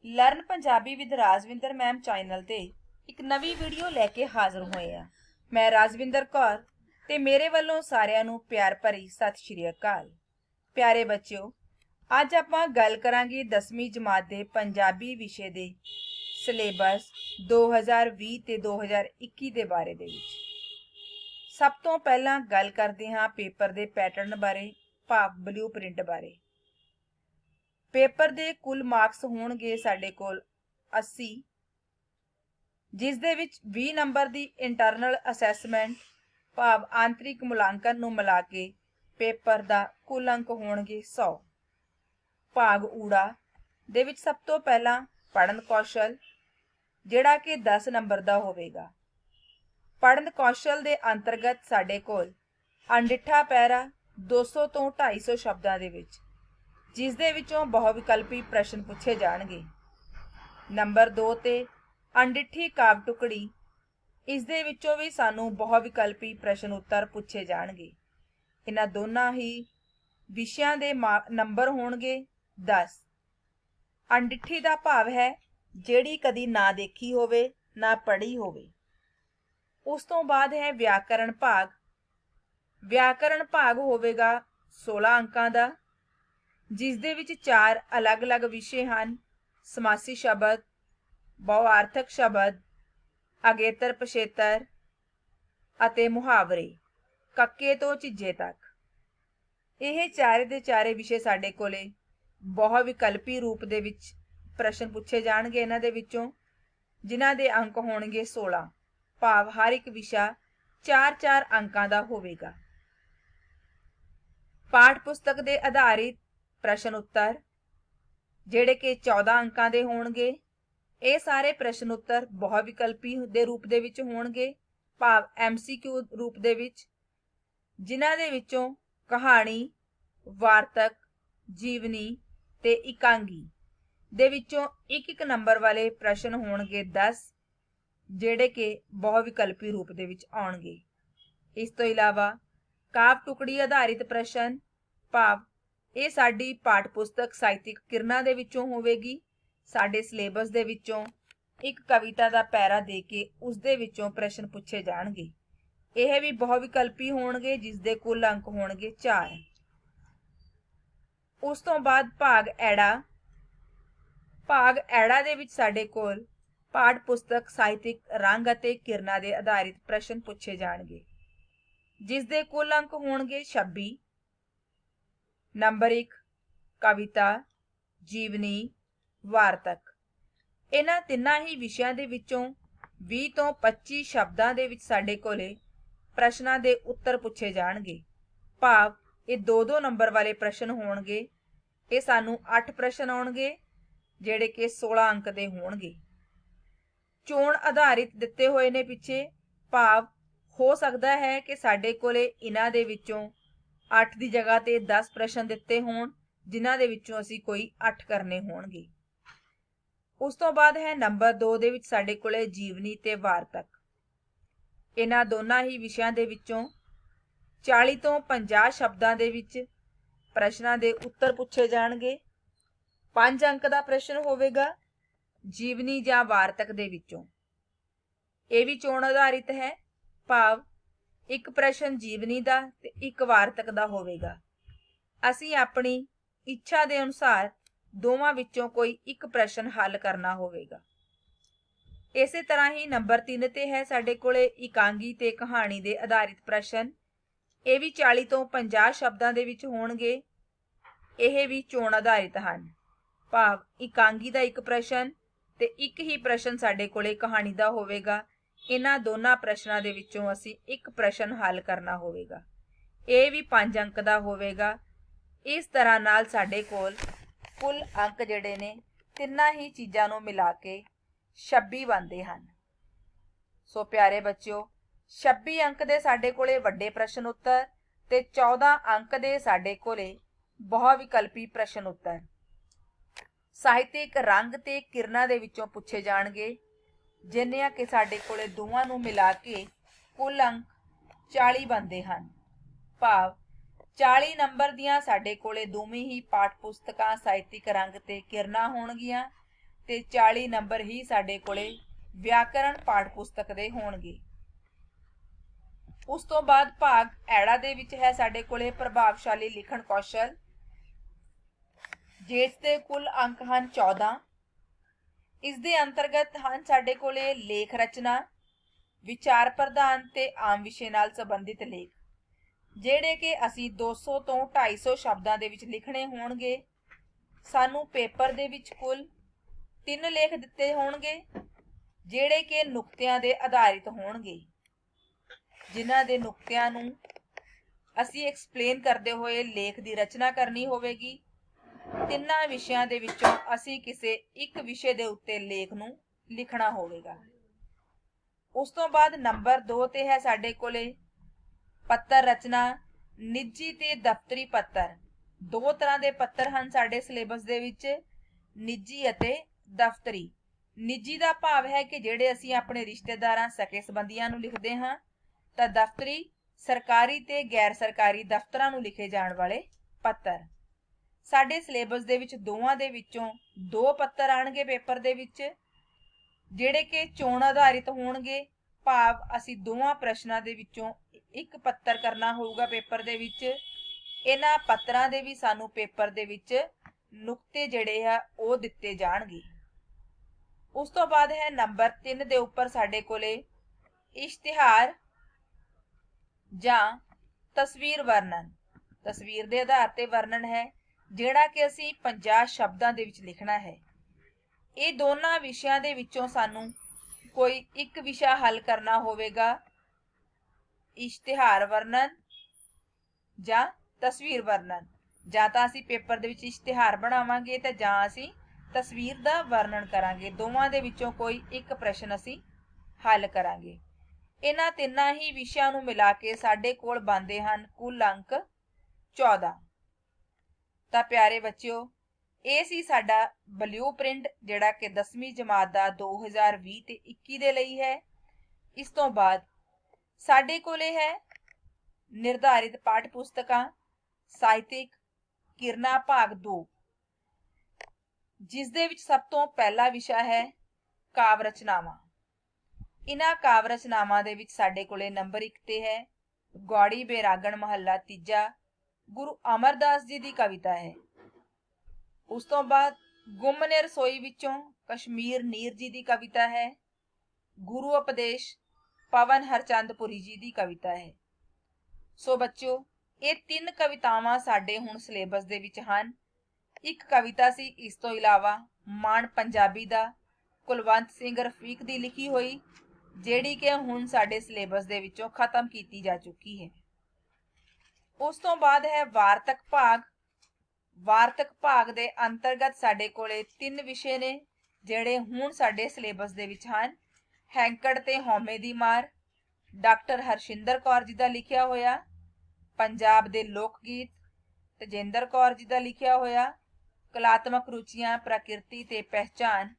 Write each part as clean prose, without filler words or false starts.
Learn Punjabi with Rajwinder ma'am channel ਤੇ ਇੱਕ ਨਵੀਂ ਵੀਡੀਓ ਲੈ ਕੇ ਹਾਜ਼ਰ ਹੋਏ ਆ। ਮੈਂ ਰਾਜਵਿੰਦਰ ਕੌਰ ਤੇ ਮੇਰੇ ਵੱਲੋਂ ਸਾਰਿਆਂ ਨੂੰ ਪਿਆਰ ਭਰੀ ਸਤਿ ਸ਼੍ਰੀ ਅਕਾਲ। ਪਿਆਰੇ ਬੱਚਿਓ, ਅੱਜ ਆਪਾਂ ਗੱਲ ਕਰਾਂਗੇ 10ਵੀਂ ਜਮਾਤ ਦੇ ਪੰਜਾਬੀ ਵਿਸ਼ੇ ਦੇ ਸਿਲੇਬਸ 2020 ਤੇ 2021 ਦੇ ਬਾਰੇ ਦੇ ਵਿੱਚ। ਸਭ ਤੋਂ ਪਹਿਲਾਂ ਗੱਲ ਕਰਦੇ ਹਾਂ ਪੇਪਰ ਦੇ ਪੈਟਰਨ ਬਾਰੇ, ਭਾਵ ਬਲੂਪ੍ਰਿੰਟ ਬਾਰੇ। पेपर दे कुल मार्क्स होणगे साडे कोल 80, जिस दे विच 20 नंबर दी इंटरनल असैसमेंट भाव आंतरिक मुलांकन नूं मिला के पेपर दा कुल अंक होणगे 100। भाग ऊड़ा दे विच सब तो पहला पढ़न कौशल जिहड़ा कि 10 नंबर दा होवेगा। पढ़न कौशल दे अंतर्गत साडे कोल अनडिठा पैरा 200 तो 250 शब्दां दे विच, जिस दे विचों बहु विकल्पी प्रश्न पूछे जाणगे। नंबर 2 ते अनडिठी काव टुकड़ी, इस दे विचों भी सानू बहु विकल्पी प्रश्न उत्तर पूछे जाणगे। इन्हां दोनां ही विषयां दे नंबर होणगे 10। अनडिठी दा भाव है जिहड़ी कदी ना देखी होवे ना पढ़ी होवे। उस तों बाद है व्याकरण भाग। व्याकरण भाग होवेगा 16 अंकां दा, जिस दे विच 4 अलग अलग विषय हैं। समासी शब्द, बहुआर्थक शब्द, अगेतर पछेतर अते मुहावरे कक्के तो झिझे तक। यह चारे दे चारे विषय साडे कोले बहु विकल्पी रूप दे विच प्रश्न पूछे जाणगे इन्हां दे विचों, जिन्हां दे अंक होणगे 16, भाव हर एक विषय 4-4 अंकां दा होवेगा। पाठ पुस्तक दे आधारित प्रश्न उत्तर जिहड़े कि 14 अंकां दे होणगे। ये सारे प्रश्न उत्तर बहु विकल्पी दे रूप दे विच होणगे, भाव MCQ रूप दे विच, जिन्हां दे विचों कहानी, वार्तक, जीवनी ते इकांगी दे विचों एक नंबर वाले प्रश्न होणगे 10, जिहड़े कि बहु विकल्पी रूप दे विच आउणगे। इस तो इलावा काव टुकड़ी आधारित प्रश्न, भाव ਇਹ ਸਾਡੀ ਪਾਠ ਪੁਸਤਕ ਸਾਹਿਤਿਕ ਕਿਰਨਾਂ ਦੇ ਵਿੱਚੋਂ ਹੋਵੇਗੀ। ਸਾਡੇ ਸਿਲੇਬਸ ਦੇ ਵਿੱਚੋਂ ਇੱਕ ਕਵਿਤਾ ਦਾ ਪੈਰਾ ਦੇ ਕੇ ਉਸ ਦੇ ਵਿੱਚੋਂ ਪ੍ਰਸ਼ਨ ਪੁੱਛੇ ਜਾਣਗੇ। ਇਹ ਵੀ ਬਹੁ ਵਿਕਲਪੀ ਹੋਣਗੇ, ਜਿਸ ਦੇ ਕੁੱਲ ਅੰਕ ਹੋਣਗੇ 4। ਉਸ ਤੋਂ ਬਾਅਦ ਭਾਗ ਐੜਾ। ਭਾਗ ਐੜਾ ਦੇ ਵਿੱਚ ਸਾਡੇ ਕੋਲ ਪਾਠ ਪੁਸਤਕ ਸਾਹਿਤਿਕ ਰੰਗ ਅਤੇ ਕਿਰਨਾਂ ਦੇ ਆਧਾਰਿਤ ਪ੍ਰਸ਼ਨ ਪੁੱਛੇ ਜਾਣਗੇ, ਜਿਸ ਦੇ ਕੁੱਲ ਅੰਕ ਹੋਣਗੇ 26। नंबर 1 कविता, जीवनी, वार्तक। इन्हां तिन्नां ही विषयां दे विचों 20 तो 25 शब्दां दे विच साडे कोले प्रश्नां दे उत्तर पुछे जाणगे, भाव ये 2-2 नंबर वाले प्रश्न होणगे। ये सानू 8 प्रश्न आउणगे, जिहड़े कि 16 अंक दे होणगे। चोण आधारित दित्ते होए ने पिछे, भाव हो सकदा है कि साडे कोले इन्हां दे विचों 8 ਦੀ ਜਗ੍ਹਾ ਤੇ 10 ਪ੍ਰਸ਼ਨ ਦਿੱਤੇ ਹੋਣ, ਜਿਨ੍ਹਾਂ ਦੇ ਵਿੱਚੋਂ ਅਸੀਂ ਕੋਈ 8 ਕਰਨੇ ਹੋਣਗੇ। ਉਸ ਤੋਂ ਬਾਅਦ ਹੈ ਨੰਬਰ 2 ਦੇ ਵਿੱਚ ਸਾਡੇ ਕੋਲੇ ਜੀਵਨੀ ਤੇ ਵਾਰਤਕ। ਇਹਨਾਂ ਦੋਨਾਂ ਹੀ ਵਿਸ਼ਿਆਂ ਦੇ ਵਿੱਚੋਂ 40 ਤੋਂ 50 ਸ਼ਬਦਾਂ ਦੇ ਵਿੱਚ ਪ੍ਰਸ਼ਨਾਂ ਦੇ ਉੱਤਰ ਪੁੱਛੇ ਜਾਣਗੇ। 5 ਅੰਕ ਦਾ ਪ੍ਰਸ਼ਨ ਹੋਵੇਗਾ ਜੀਵਨੀ ਜਾਂ ਵਾਰਤਕ ਦੇ ਵਿੱਚੋਂ। ਇਹ ਵੀ ਚੋਣ ਆਧਾਰਿਤ ਹੈ, ਭਾਵ ਇੱਕ ਪ੍ਰਸ਼ਨ ਜੀਵਨੀ ਦਾ ਤੇ ਇੱਕ ਵਾਰਤਕ ਦਾ ਹੋਵੇਗਾ। ਅਸੀਂ ਆਪਣੀ ਇੱਛਾ ਦੇ ਅਨੁਸਾਰ ਦੋਵਾਂ ਵਿੱਚੋਂ ਕੋਈ ਇੱਕ ਪ੍ਰਸ਼ਨ ਹੱਲ ਕਰਨਾ ਹੋਵੇਗਾ। ਇਸੇ ਤਰ੍ਹਾਂ ਹੀ ਨੰਬਰ 3 ਤੇ ਹੈ ਸਾਡੇ ਕੋਲੇ ਇਕਾਂਗੀ ਤੇ ਕਹਾਣੀ ਦੇ ਆਧਾਰਿਤ ਪ੍ਰਸ਼ਨ। ਇਹ ਵੀ 40 ਤੋਂ 50 ਸ਼ਬਦਾਂ ਦੇ ਵਿੱਚ ਹੋਣਗੇ। ਇਹ ਵੀ ਚੋਣ ਆਧਾਰਿਤ ਹਨ, ਭਾਵ ਇਕਾਂਗੀ ਦਾ ਇੱਕ ਪ੍ਰਸ਼ਨ ਤੇ ਇੱਕ ਹੀ ਪ੍ਰਸ਼ਨ ਸਾਡੇ ਕੋਲੇ ਕਹਾਣੀ ਦਾ ਹੋਵੇਗਾ। ਇਹਨਾਂ ਦੋਨਾਂ ਪ੍ਰਸ਼ਨਾਂ ਦੇ ਵਿੱਚੋਂ ਅਸੀਂ ਇੱਕ ਪ੍ਰਸ਼ਨ ਹੱਲ ਕਰਨਾ ਹੋਵੇਗਾ। ਇਹ ਵੀ 5 ਅੰਕ ਦਾ ਹੋਵੇਗਾ। ਇਸ ਤਰ੍ਹਾਂ ਨਾਲ ਸਾਡੇ ਕੋਲ ਕੁੱਲ ਅੰਕ ਜਿਹੜੇ ਨੇ ਤਿੰਨਾਂ ਹੀ ਚੀਜ਼ਾਂ ਨੂੰ ਮਿਲਾ ਕੇ 26 ਬਣਦੇ ਹਨ। ਸੋ ਪਿਆਰੇ ਬੱਚਿਓ, 26 ਅੰਕ ਦੇ ਸਾਡੇ ਕੋਲੇ ਵੱਡੇ ਪ੍ਰਸ਼ਨ ਉੱਤਰ ਤੇ 14 ਅੰਕ ਦੇ ਸਾਡੇ ਕੋਲੇ ਬਹੁ ਵਿਕਲਪੀ ਪ੍ਰਸ਼ਨ ਉੱਤਰ ਸਾਹਿਤਿਕ ਰੰਗ ਤੇ ਕਿਰਨਾਂ ਦੇ ਵਿੱਚੋਂ ਪੁੱਛੇ ਜਾਣਗੇ, ਜਿੰਨਿਆਂ ਕਿ ਸਾਡੇ ਕੋਲੇ ਦੋਵਾਂ ਨੂੰ ਮਿਲਾ ਕੇ ਕੁੱਲ ਅੰਕ 40 ਬਣਦੇ ਹਨ। ਭਾਵ 40 ਨੰਬਰ ਦੀਆਂ ਸਾਡੇ ਕੋਲੇ ਦੋਵੇਂ ਹੀ ਪਾਠ ਪੁਸਤਕਾਂ ਸਾਹਿਤਿਕ ਰੰਗ ਤੇ ਕਿਰਨਾਂ ਹੋਣਗੀਆਂ ਤੇ 40 ਨੰਬਰ ਹੀ ਸਾਡੇ ਕੋਲੇ ਵਿਆਕਰਣ ਪਾਠ ਪੁਸਤਕ ਦੇ ਹੋਣਗੇ। ਉਸ ਤੋਂ ਬਾਅਦ ਭਾਗ ਐੜਾ ਦੇ ਵਿੱਚ ਹੈ ਸਾਡੇ ਕੋਲੇ ਪ੍ਰਭਾਵਸ਼ਾਲੀ ਲਿਖਣ ਕੌਸ਼ਲ, ਜਿਸ ਦੇ ਕੁੱਲ ਅੰਕ ਹਨ 14। ਇਸ ਦੇ ਅੰਤਰਗਤ ਹਨ ਸਾਡੇ ਕੋਲੇ ਲੇਖ ਰਚਨਾ, ਵਿਚਾਰ ਪ੍ਰਧਾਨ ਤੇ ਆਮ ਵਿਸ਼ੇ ਨਾਲ ਸੰਬੰਧਿਤ ਲੇਖ, ਜਿਹੜੇ ਕਿ ਅਸੀਂ 200 ਤੋਂ 250 ਸ਼ਬਦਾਂ ਦੇ ਵਿੱਚ ਲਿਖਣੇ ਹੋਣਗੇ। ਸਾਨੂੰ ਪੇਪਰ ਦੇ ਵਿੱਚ ਕੁੱਲ 3 ਲੇਖ ਦਿੱਤੇ ਹੋਣਗੇ, ਜਿਹੜੇ ਕਿ ਨੁਕਤਿਆਂ ਦੇ ਆਧਾਰਿਤ ਹੋਣਗੇ, ਜਿਨ੍ਹਾਂ ਦੇ ਨੁਕਤਿਆਂ ਨੂੰ ਅਸੀਂ ਐਕਸਪਲੇਨ ਕਰਦੇ ਹੋਏ ਲੇਖ ਦੀ ਰਚਨਾ ਕਰਨੀ ਹੋਵੇਗੀ। ਤਿੰਨਾਂ ਵਿਸ਼ਿਆਂ ਦੇ ਵਿੱਚੋਂ ਅਸੀਂ ਕਿਸੇ ਇੱਕ ਵਿਸ਼ੇ ਦੇ ਉੱਤੇ ਲੇਖ ਨੂੰ ਲਿਖਣਾ ਹੋਵੇਗਾ। ਉਸ ਤੋਂ ਬਾਅਦ ਨੰਬਰ 2 ਤੇ ਹੈ ਸਾਡੇ ਕੋਲੇ ਪੱਤਰ ਰਚਨਾ, ਨਿੱਜੀ ਤੇ ਦਫ਼ਤਰੀ ਪੱਤਰ। 2 ਤਰ੍ਹਾਂ ਦੇ ਪੱਤਰ ਹਨ ਸਾਡੇ ਸਿਲੇਬਸ ਦੇ ਵਿੱਚ, ਨਿੱਜੀ ਅਤੇ ਦਫ਼ਤਰੀ। ਨਿੱਜੀ ਦਾ ਭਾਵ ਹੈ ਕਿ ਜਿਹੜੇ ਅਸੀਂ ਆਪਣੇ ਰਿਸ਼ਤੇਦਾਰਾਂ, ਸਕੇ ਸੰਬੰਧੀਆਂ ਨੂੰ ਲਿਖਦੇ ਹਾਂ, ਤਾਂ ਦਫ਼ਤਰੀ ਸਰਕਾਰੀ ਤੇ ਗੈਰ ਸਰਕਾਰੀ ਦਫ਼ਤਰਾਂ ਨੂੰ ਲਿਖੇ ਜਾਣ ਵਾਲੇ ਪੱਤਰ। ਸਾਡੇ ਸਿਲੇਬਸ ਦੇ ਵਿੱਚ ਦੋਵਾਂ ਦੇ ਵਿੱਚੋਂ 2 ਪੱਤਰ ਆਣਗੇ ਪੇਪਰ ਦੇ ਵਿੱਚ, ਜਿਹੜੇ ਕਿ ਚੋਣ ਆਧਾਰਿਤ ਹੋਣਗੇ, ਭਾਵ ਅਸੀਂ ਦੋਵਾਂ ਪ੍ਰਸ਼ਨਾਂ ਦੇ ਵਿੱਚੋਂ ਇੱਕ ਪੱਤਰ ਕਰਨਾ ਹੋਊਗਾ ਪੇਪਰ ਦੇ ਵਿੱਚ। ਇਹਨਾਂ ਪੱਤਰਾਂ ਦੇ ਵੀ ਸਾਨੂੰ ਪੇਪਰ ਦੇ ਵਿੱਚ ਨੁਕਤੇ ਜਿਹੜੇ ਆ ਉਹ ਦਿੱਤੇ ਜਾਣਗੇ। ਉਸ ਤੋਂ ਬਾਅਦ ਹੈ ਨੰਬਰ 3 ਦੇ ਉੱਪਰ ਸਾਡੇ ਕੋਲੇ ਇਸ਼ਤਿਹਾਰ ਜਾਂ ਤਸਵੀਰ ਵਰਣਨ। ਤਸਵੀਰ ਦੇ ਆਧਾਰ ਤੇ ਵਰਣਨ ਹੈ, ਜਿਹੜਾ ਕਿ ਅਸੀਂ 50 ਸ਼ਬਦਾਂ ਦੇ ਵਿੱਚ ਲਿਖਣਾ ਹੈ। ਇਹ ਦੋਨਾਂ ਵਿਸ਼ਿਆਂ ਦੇ ਵਿੱਚੋਂ ਸਾਨੂੰ ਕੋਈ ਇੱਕ ਵਿਸ਼ਾ ਹੱਲ ਕਰਨਾ ਹੋਵੇਗਾ, ਇਸ਼ਤਿਹਾਰ ਵਰਣਨ ਜਾਂ ਤਸਵੀਰ ਵਰਣਨ। ਜਾਂ ਤਾਂ ਅਸੀਂ ਪੇਪਰ ਦੇ ਵਿੱਚ ਇਸ਼ਤਿਹਾਰ ਬਣਾਵਾਂਗੇ ਤੇ ਜਾਂ ਅਸੀਂ ਤਸਵੀਰ ਦਾ ਵਰਣਨ ਕਰਾਂਗੇ। ਦੋਵਾਂ ਦੇ ਵਿੱਚੋਂ ਕੋਈ ਇੱਕ ਪ੍ਰਸ਼ਨ ਅਸੀਂ ਹੱਲ ਕਰਾਂਗੇ। ਇਹਨਾਂ ਤਿੰਨਾਂ ਹੀ ਵਿਸ਼ਿਆਂ ਨੂੰ ਮਿਲਾ ਕੇ ਸਾਡੇ ਕੋਲ ਬਣਦੇ ਹਨ ਕੁੱਲ ਅੰਕ 14। ਤਾਂ ਪਿਆਰੇ ਬੱਚਿਓ, ਇਹ ਸੀ ਸਾਡਾ ਬਲੂ ਪ੍ਰਿੰਟ, ਜਿਹੜਾ ਕਿ 10ਵੀਂ ਜਮਾਤ ਦਾ 2020 ਤੇ 21 ਦੇ ਲਈ ਹੈ। ਇਸ ਤੋਂ ਬਾਅਦ ਸਾਡੇ ਕੋਲੇ ਹੈ ਨਿਰਧਾਰਿਤ ਪਾਠ ਪੁਸਤਕਾਂ, ਸਾਹਿਤਿਕ ਕਿਰਨਾ ਭਾਗ 2, ਜਿਸ ਦੇ ਵਿੱਚ ਸਭ ਤੋਂ ਪਹਿਲਾ ਵਿਸ਼ਾ ਹੈ ਕਾਵ ਰਚਨਾਵਾਂ। ਇਹਨਾਂ ਕਾਵ ਰਚਨਾਵਾਂ ਦੇ ਵਿੱਚ ਸਾਡੇ ਕੋਲੇ ਨੰਬਰ 1 ਤੇ ਹੈ ਗੌੜੀ ਬੈਰਾਗਣ ਮਹੱਲਾ ਤੀਜਾ, ਗੁਰੂ ਅਮਰਦਾਸ ਜੀ ਦੀ ਕਵਿਤਾ ਹੈ। ਉਸ ਤੋਂ ਬਾਅਦ ਗੁੰਮ ਨੇ ਰਸੋਈ ਵਿੱਚੋਂ ਕਸ਼ਮੀਰ ਨੀਰ ਜੀ ਦੀ ਕਵਿਤਾ ਹੈ। ਗੁਰੂ ਉਪਦੇਸ਼ ਪਵਨ ਹਰਚੰਦਪੁਰੀ ਜੀ ਦੀ ਕਵਿਤਾ ਹੈ। ਸੋ ਬੱਚਿਓ, ਇਹ 3 ਕਵਿਤਾਵਾਂ ਸਾਡੇ ਹੁਣ ਸਿਲੇਬਸ ਦੇ ਵਿੱਚ ਹਨ। ਇੱਕ ਕਵਿਤਾ ਸੀ ਇਸ ਤੋਂ ਇਲਾਵਾ ਮਾਣ ਪੰਜਾਬੀ ਦਾ ਕੁਲਵੰਤ ਸਿੰਘ ਰਫੀਕ ਦੀ ਲਿਖੀ ਹੋਈ, ਜਿਹੜੀ ਕਿ ਹੁਣ ਸਾਡੇ ਸਿਲੇਬਸ ਦੇ ਵਿੱਚੋਂ ਖਤਮ ਕੀਤੀ ਜਾ ਚੁੱਕੀ ਹੈ। ਉਸ ਤੋਂ ਬਾਅਦ ਹੈ ਵਾਰਤਕ ਭਾਗ। ਵਾਰਤਕ ਭਾਗ ਦੇ ਅੰਤਰਗਤ ਸਾਡੇ ਕੋਲੇ 3 ਵਿਸ਼ੇ ਨੇ, ਜਿਹੜੇ ਹੁਣ ਸਾਡੇ ਸਿਲੇਬਸ ਦੇ ਵਿੱਚ ਹਨ। ਹੈਂਕੜ ਤੇ ਹਉਮੈ ਦੀ ਮਾਰ, ਡਾਕਟਰ ਹਰਸ਼ਿੰਦਰ ਕੌਰ ਜੀ ਦਾ ਲਿਖਿਆ ਹੋਇਆ। ਪੰਜਾਬ ਦੇ ਲੋਕ ਗੀਤ, ਤੇਜਿੰਦਰ ਕੌਰ ਜੀ ਦਾ ਲਿਖਿਆ ਹੋਇਆ। ਕਲਾਤਮਕ ਰੁਚੀਆਂ, ਪ੍ਰਕਿਰਤੀ ਤੇ ਪਹਿਚਾਨ,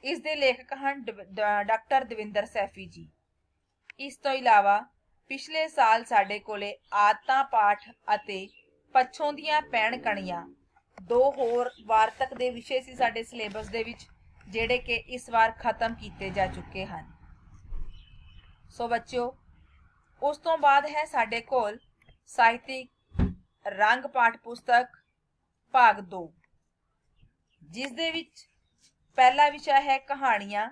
ਇਸ ਦੇ ਲੇਖਕ ਹਨ ਡਾਕਟਰ ਦਵਿੰਦਰ ਸੈਫੀ ਜੀ। ਇਸ ਤੋਂ ਇਲਾਵਾ ਪਿਛਲੇ ਸਾਲ ਸਾਡੇ ਕੋਲੇ ਆਦਤਾਂ ਪਾਠ ਅਤੇ ਪੱਛੋਂ ਦੀਆਂ ਪੈਣ ਕਣੀਆਂ 2 ਹੋਰ ਵਾਰਤਕ ਦੇ ਵਿਸ਼ੇ ਸੀ ਸਾਡੇ ਸਿਲੇਬਸ ਦੇ ਵਿੱਚ, ਜਿਹੜੇ ਕਿ ਇਸ ਵਾਰ ਖਤਮ ਕੀਤੇ ਜਾ ਚੁੱਕੇ ਹਨ। ਸੋ ਬੱਚਿਓ, ਉਸ ਤੋਂ ਬਾਅਦ ਹੈ ਸਾਡੇ ਕੋਲ ਸਾਹਿਤਿਕ ਰੰਗ ਪਾਠ ਪੁਸਤਕ ਭਾਗ 2, ਜਿਸ ਦੇ ਵਿੱਚ ਪਹਿਲਾ ਵਿਸ਼ਾ ਹੈ ਕਹਾਣੀਆਂ।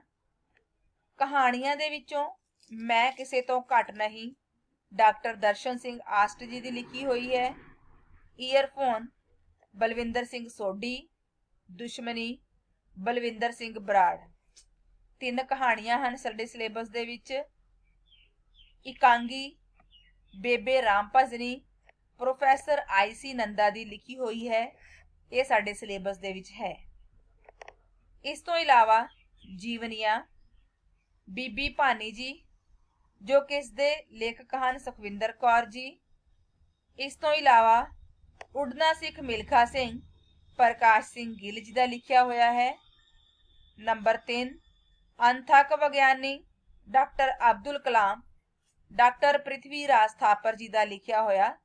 ਕਹਾਣੀਆਂ ਦੇ ਵਿੱਚੋਂ ਮੈਂ ਕਿਸੇ ਤੋਂ ਘੱਟ ਨਹੀਂ, ਡਾਕਟਰ ਦਰਸ਼ਨ ਸਿੰਘ ਆਸਟ ਜੀ ਦੀ ਲਿਖੀ ਹੋਈ ਹੈ। ਈਅਰਫੋਨ ਬਲਵਿੰਦਰ ਸਿੰਘ ਸੋਢੀ, ਦੁਸ਼ਮਣੀ ਬਲਵਿੰਦਰ ਸਿੰਘ ਬਰਾੜ। 3 ਕਹਾਣੀਆਂ ਹਨ ਸਾਡੇ ਸਿਲੇਬਸ ਦੇ ਵਿੱਚ। ਇਕਾਂਗੀ ਬੇਬੇ ਰਾਮ ਭਜਨੀ ਪ੍ਰੋਫੈਸਰ IC ਨੰਦਾ ਦੀ ਲਿਖੀ ਹੋਈ ਹੈ, ਇਹ ਸਾਡੇ ਸਿਲੇਬਸ ਦੇ ਵਿੱਚ ਹੈ। ਇਸ ਤੋਂ ਇਲਾਵਾ ਜੀਵਨੀਆਂ ਬੀਬੀ ਭਾਨੀ ਜੀ, ਜੋ ਕਿ ਇਸ ਦੇ ਲੇਖਕ ਹਨ ਸੁਖਵਿੰਦਰ ਕੌਰ ਜੀ। ਇਸ ਤੋਂ ਇਲਾਵਾ ਉਡਣਾ ਸਿੱਖ ਮਿਲਖਾ ਸਿੰਘ ਪ੍ਰਕਾਸ਼ ਸਿੰਘ ਗਿੱਲ ਜੀ ਦਾ ਲਿਖਿਆ ਹੋਇਆ ਹੈ। ਨੰਬਰ 3 ਅਣਥੱਕ ਵਿਗਿਆਨੀ ਡਾਕਟਰ ਅਬਦੁਲ ਕਲਾਮ ਡਾਕਟਰ ਪ੍ਰਿਥਵੀ ਰਾਜ ਥਾਪਰ ਜੀ ਦਾ ਲਿਖਿਆ ਹੋਇਆ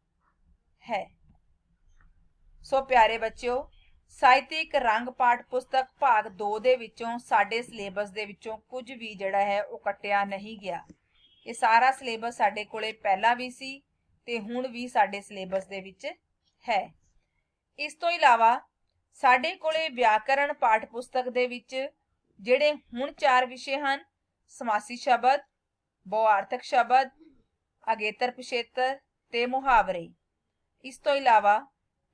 ਹੈ। ਸੋ ਪਿਆਰੇ ਬੱਚਿਓ, ਸਾਹਿਤਿਕ ਰੰਗ ਪਾਠ ਪੁਸਤਕ ਭਾਗ 2 ਦੇ ਵਿੱਚੋਂ ਸਾਡੇ ਸਿਲੇਬਸ ਦੇ ਵਿੱਚੋਂ ਕੁਝ ਵੀ ਜਿਹੜਾ ਹੈ ਉਹ ਕੱਟਿਆ ਨਹੀਂ ਗਿਆ। ਇਹ ਸਾਰਾ ਸਿਲੇਬਸ ਸਾਡੇ ਕੋਲੇ ਪਹਿਲਾਂ ਵੀ ਸੀ ਤੇ ਹੁਣ ਵੀ ਸਾਡੇ ਸਿਲੇਬਸ ਦੇ ਵਿੱਚ ਹੈ। ਇਸ ਤੋਂ ਇਲਾਵਾ ਸਾਡੇ ਕੋਲੇ ਵਿਆਕਰਣ ਪਾਠ ਪੁਸਤਕ ਦੇ ਵਿੱਚ ਜਿਹੜੇ ਹੁਣ 4 ਵਿਸ਼ੇ ਹਨ, ਸਮਾਸੀ ਸ਼ਬਦ, ਬਹੁਆਰਥਕ ਸ਼ਬਦ, ਅਗੇਤਰ ਪਿਛੇਤਰ ਤੇ ਮੁਹਾਵਰੇ। ਇਸ ਤੋਂ ਇਲਾਵਾ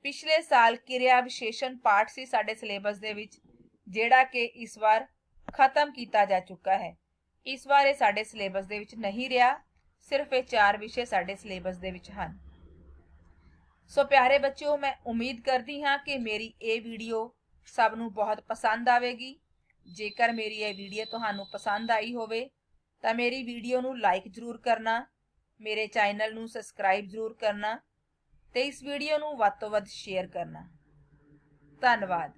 ਪਿਛਲੇ ਸਾਲ ਕਿਰਿਆ ਵਿਸ਼ੇਸ਼ਣ ਪਾਠ ਸੀ ਸਾਡੇ ਸਿਲੇਬਸ ਦੇ ਵਿੱਚ, ਜਿਹੜਾ ਕਿ ਇਸ ਵਾਰ ਖਤਮ ਕੀਤਾ ਜਾ ਚੁੱਕਾ ਹੈ। ਇਸ ਵਾਰ ਇਹ ਸਾਡੇ ਸਿਲੇਬਸ ਦੇ ਵਿੱਚ ਨਹੀਂ ਰਿਹਾ, ਸਿਰਫ ਇਹ 4 ਵਿਸ਼ੇ ਸਾਡੇ ਸਿਲੇਬਸ ਦੇ ਵਿੱਚ ਹਨ। ਸੋ ਪਿਆਰੇ ਬੱਚਿਓ, ਮੈਂ ਉਮੀਦ ਕਰਦੀ ਹਾਂ ਕਿ ਮੇਰੀ ਇਹ ਵੀਡੀਓ ਸਭ ਨੂੰ ਬਹੁਤ ਪਸੰਦ ਆਵੇਗੀ। ਜੇਕਰ ਮੇਰੀ ਇਹ ਵੀਡੀਓ ਤੁਹਾਨੂੰ ਪਸੰਦ ਆਈ ਹੋਵੇ ਤਾਂ ਮੇਰੀ ਵੀਡੀਓ ਨੂੰ ਲਾਈਕ ਜ਼ਰੂਰ ਕਰਨਾ, ਮੇਰੇ ਚੈਨਲ ਨੂੰ ਸਬਸਕ੍ਰਾਈਬ ਜ਼ਰੂਰ ਕਰਨਾ ਤੇ ਇਸ ਵੀਡੀਓ ਨੂੰ ਵੱਧ ਤੋਂ ਵੱਧ ਸ਼ੇਅਰ ਕਰਨਾ। ਧੰਨਵਾਦ।